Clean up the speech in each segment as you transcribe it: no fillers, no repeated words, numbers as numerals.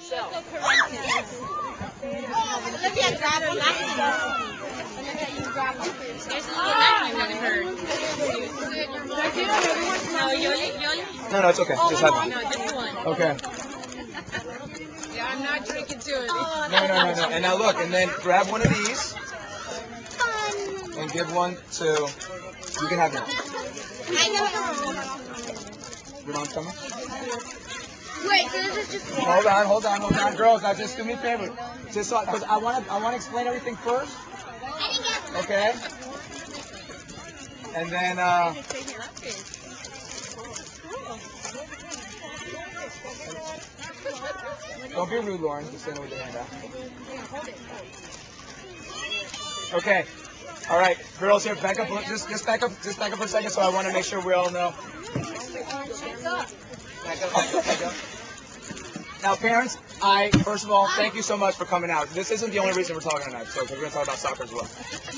yourself. Olivia, grab one. No, it's okay. Just have one. Okay. Yeah, I'm not drinking to it. No. And now look, and then grab one of these and give one to. You can have one. Your mom's coming? Wait, so this is just. Hold on, girls. Now just do me a favor, just because I want to explain everything first. Okay. And then don't be rude, Lauren. Just stand with your hand out. Okay. All right, girls here, back up. Just back up for a second. So I want to make sure we all know. Back up. Now, parents, first of all, thank you so much for coming out. This isn't the only reason we're talking tonight, so we're going to talk about soccer as well.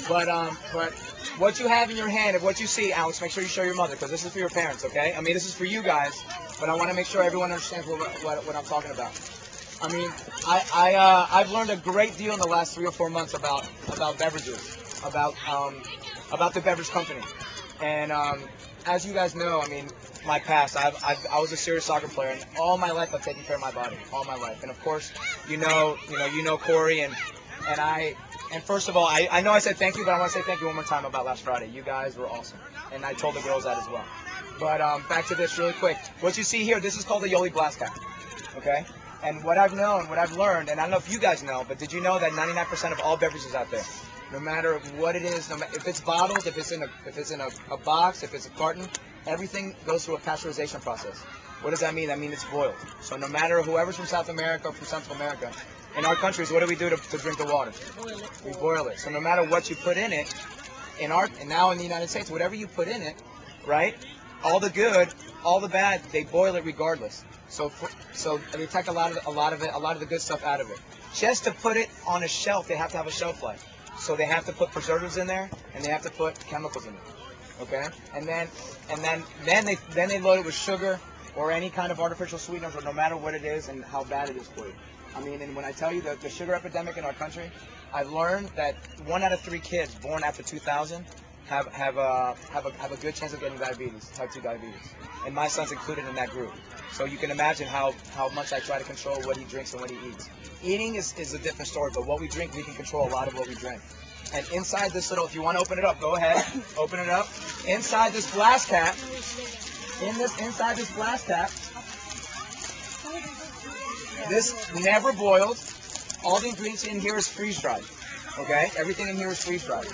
But what you have in your hand, and what you see, Alex, make sure you show your mother, because this is for your parents, okay? I mean, this is for you guys, but I want to make sure everyone understands what I'm talking about. I mean, I've learned a great deal in the last 3 or 4 months about beverages, about the beverage company, and as you guys know, I mean, my past, I was a serious soccer player, and all my life I've taken care of my body, all my life. And of course, you know Corey, and first of all, I know I said thank you, but I want to say thank you one more time about last Friday. You guys were awesome, and I told the girls that as well. But back to this really quick. What you see here, this is called the Yoli Blast Cap, okay? And what I've learned, and I don't know if you guys know, but did you know that 99% of all beverages out there, no matter what it is, if it's bottles, if it's in a box, if it's a carton, everything goes through a pasteurization process. What does that mean? That means it's boiled. So no matter whoever's from South America or from Central America, in our countries, what do we do to drink the water? We boil it. So no matter what you put in it, and now in the United States, whatever you put in it, right? All the good, all the bad, they boil it regardless. So they take a lot of the good stuff out of it. Just to put it on a shelf, they have to have a shelf life. So they have to put preservatives in there, and they have to put chemicals in it. Okay, and then they load it with sugar or any kind of artificial sweeteners, or no matter what it is and how bad it is for you. I mean, and when I tell you the sugar epidemic in our country, I've learned that 1 out of 3 kids born after 2000 have a good chance of getting diabetes, type 2 diabetes, and my son's included in that group. So you can imagine how much I try to control what he drinks and what he eats. Eating is a different story, but what we drink, we can control a lot of what we drink. And inside this little, if you want to open it up, go ahead, open it up. Inside this glass cap, inside this glass cap, this never boiled. All the ingredients in here is freeze dried. Okay, everything in here is freeze dried.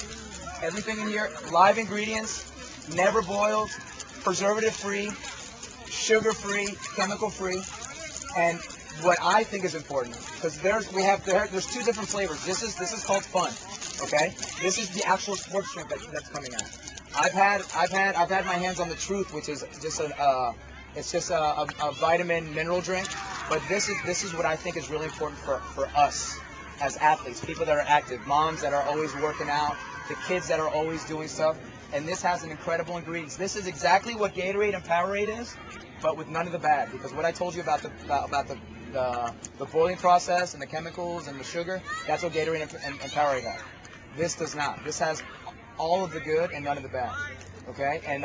Everything in here, live ingredients, never boiled, preservative free, sugar free, chemical free, and what I think is important, because there's 2 different flavors. This is called Fun. Okay, this is the actual sports drink that's coming out. I've had my hands on the Truth, which is just a vitamin mineral drink. But this is what I think is really important for us as athletes, people that are active, moms that are always working out, the kids that are always doing stuff. And this has an incredible ingredients. This is exactly what Gatorade and Powerade is, but with none of the bad. Because what I told you about the boiling process and the chemicals and the sugar, that's what Gatorade and Powerade have. This does not. This has all of the good and none of the bad. Okay, and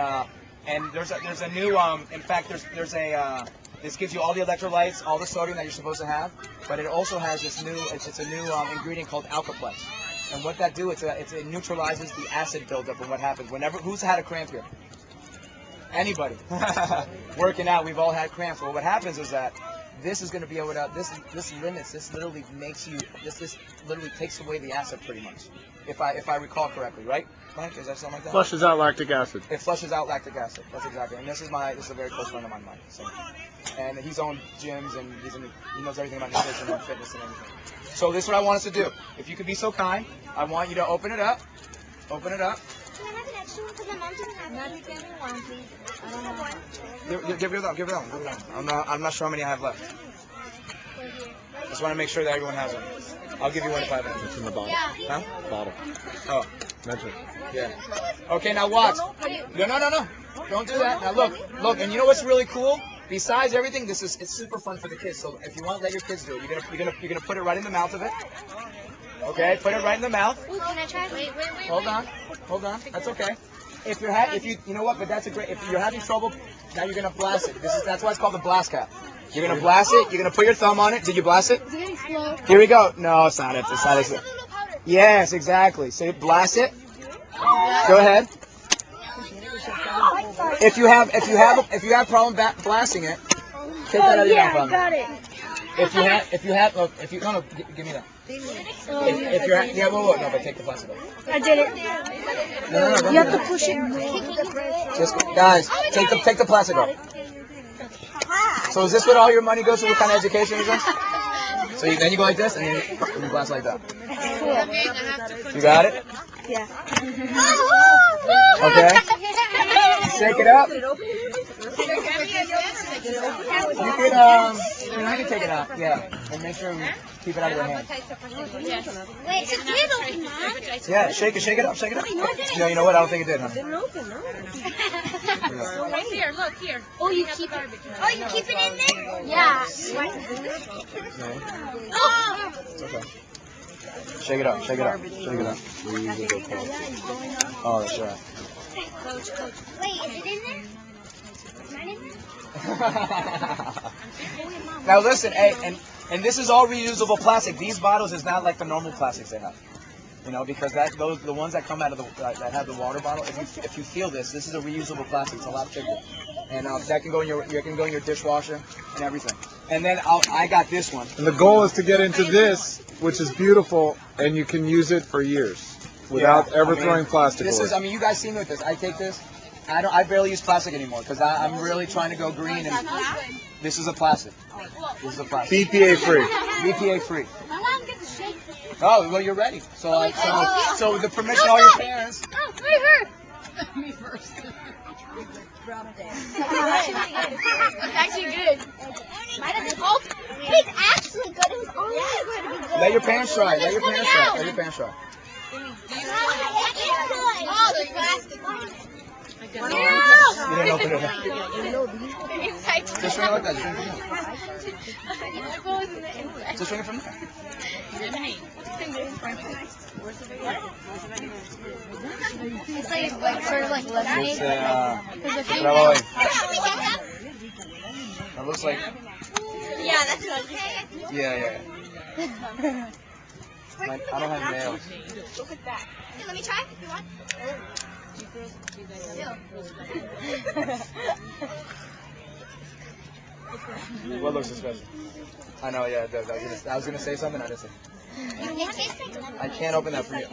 there's a new in fact this gives you all the electrolytes, all the sodium that you're supposed to have, but it also has this new it's a new ingredient called Alkaplex. And what that do, it neutralizes the acid buildup and what happens whenever. Who's had a cramp here? Anybody? Working out, we've all had cramps. Well, what happens is that this is going to be able to this limits. This literally makes you. This literally takes away the acid pretty much. If I recall correctly, right? Frank, is that something like that? Flushes out lactic acid. It flushes out lactic acid. That's exactly. And this is a very close friend of mine, Mike. So, and he's owned gyms and he knows everything about nutrition and fitness and everything. So this is what I want us to do. If you could be so kind, I want you to open it up. Open it up. Can I have an extra one? Because my mom doesn't have Not give me one, please. I don't have one. Give it up. Give it up. I'm not sure how many I have left. Just want to make sure that everyone has one. I'll give you one if I have it. It's in the bottle. Huh? Bottle. Oh. Mention it. Yeah. Okay, now watch. No. Don't do that. Now look. And you know what's really cool? besides everything, it's super fun for the kids. So if you want to let your kids do it, you're gonna put it right in the mouth of it. Okay, put it right in the mouth. Ooh, can I try? Wait. Hold on. That's okay. If you know what, but that's a great. If you're having trouble, now you're gonna blast it. That's why it's called the blast cap. You're gonna blast it. You're gonna put your thumb on it. Did you blast it? Is it getting slow? Here we go. No, it's not. It's not. Yes, exactly. So you blast it. Go ahead. If you have problem blasting it, take that out of your mouth. Got it. Give me that. If you're no, but take the plastic off. I did it. No, You have to push it. Just guys, take the plastic off. So is this what all your money goes to? What kind of education is this? So then you go like this, and then you blast like that. You got it? Yeah. Okay. Shake it up. You can I can take it out. Yeah, and make sure we keep it out of your hand. Wait, it did open, Mom. Yeah, shake it up. No, you know what? I don't think it did, huh? Here. Oh, you keep it. Oh, you keep it in there? Yeah. Okay. Shake it up. Oh, that's right. Wait, is it in there? Is mine in there? Now listen, hey, and this is all reusable plastic. These bottles is not like the normal plastics they have. You know, because the ones that come out of that have the water bottle. If you feel this is a reusable plastic. It's a lot thicker, and that can go in your dishwasher and everything. And then I got this one. And the goal is to get into this, which is beautiful, and you can use it for years without ever throwing plastic away. You guys see me with this. I take this. I barely use plastic anymore because I'm really trying to go green. And this is a plastic. BPA free. BPA free. Oh, well, you're ready. So with the permission of all your parents. Oh, me first. It's actually good. It's actually good. It was only going to be good. Let your parents try. Let your parents try. Oh, the plastic. You didn't open it. Just swing it like that. Just swing it from there. It's like sort of like lemonade. It looks like. Yeah, that's okay. Yeah. I don't have nails. Look at that. Hey, let me try if you want. What looks disgusting? I know, yeah, it does. I was gonna say something. I didn't say. You can taste it. I can't open that for you.